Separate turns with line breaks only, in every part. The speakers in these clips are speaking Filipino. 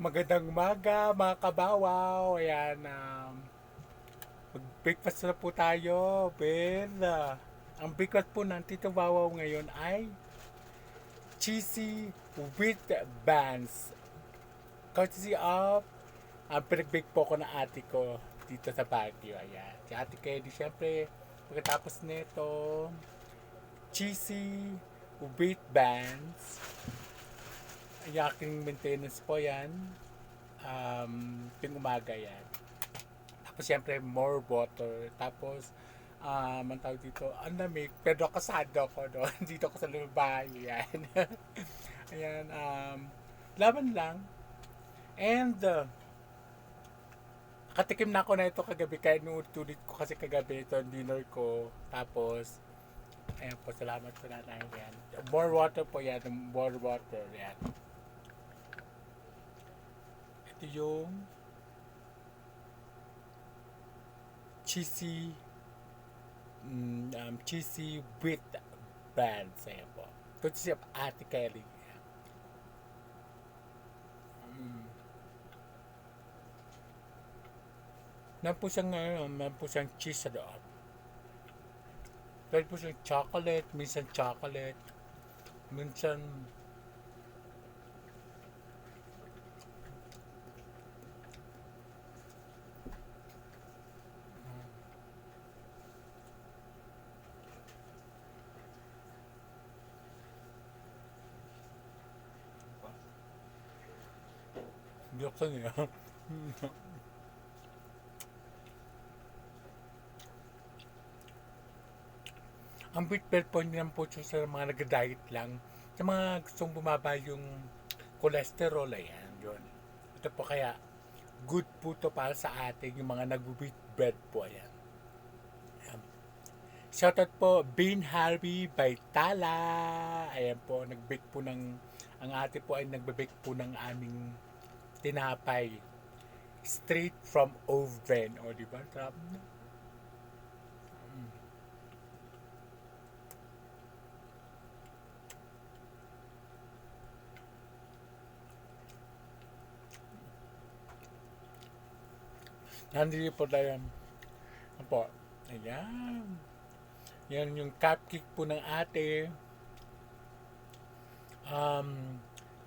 Magandang umaga, mga kabawaw. Ayan, mag-breakfast na po tayo, Ben. Ang breakfast po ng Tito Bawaw ngayon ay cheesy with buns. Courtesy of, pinag-bake po ko ng ate ko dito sa Baguio. Ayan. Si ate kayo, di syempre, pagkatapos nito, cheesy with buns. Ang aking maintenance po yan. Ting umaga yan. Tapos siyempre more water. Tapos ang tawag dito, ang lamig, pero kasado ako doon. Dito ako sa lumbahay. Yan. Ayan, laban lang. And katikim na ako na ito kagabi kaya inuulit ko kasi kagabi ito ang dinner ko. Tapos ayan po, salamat po nanay. Yan. More water po yan. More water. Yan. Ito yung cheesy cheesy with buns. Ayan po. Ito siya Ate Kelly. Mm. Meron po siyang, meron po siyang cheese sa loob. Meron po siyang chocolate, minsan buksan niya. Ang wheat bread po hindi naman po siya sa mga nag-diet lang. Sa mga gustong bumaba yung cholesterol, ayan, yun. Ito po kaya, good po to para sa atin, yung mga nag-wheat bread po, ayan. Ayan. Shoutout po, Bean Harvey by Tala. Ayan po, nag-bake po ng, ang ate po ay nagbe-bake po ng aming tinapay. Straight from oven. O, di ba? Sarap na. Nandito po tayo. Apo. Ayan. Yan yung cupcake po ng ate.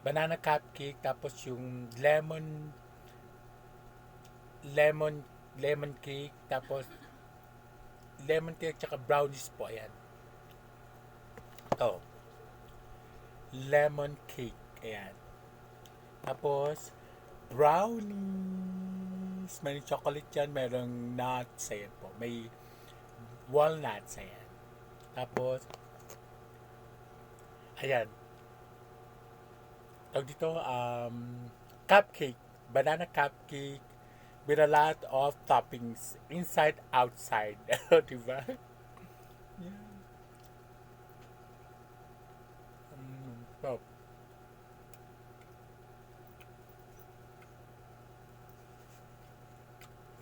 Banana cupcake. Tapos yung lemon lemon cake. Tapos lemon cake tsaka brownies po. Ayan. Ito. Lemon cake. Ayan. Tapos brownies. May chocolate yan. Merong nuts. Ayan po. May walnuts. Ayan. Tapos, ayan. Tawag dito, cupcake. Banana cupcake with a lot of toppings. Inside, outside. Diba? Yeah. So,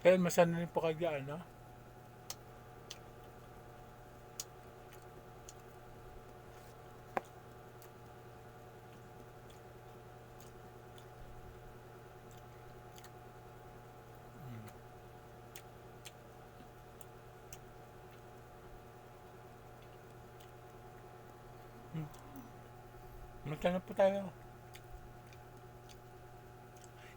kaya masana rin po kayo, ano? Masana po tayo.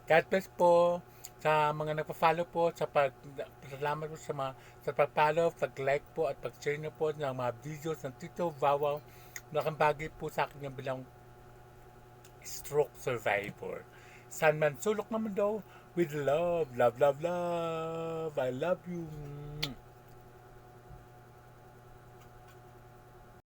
God bless po sa mga nagpa-follow po salamat po sa pag-follow, pag-like po at pag-share niyo po ng mga videos ng Tito Vawaw. Malaking bagay po sa akin yung bilang stroke survivor. San man sulok naman daw with love, love, love, love. I love you.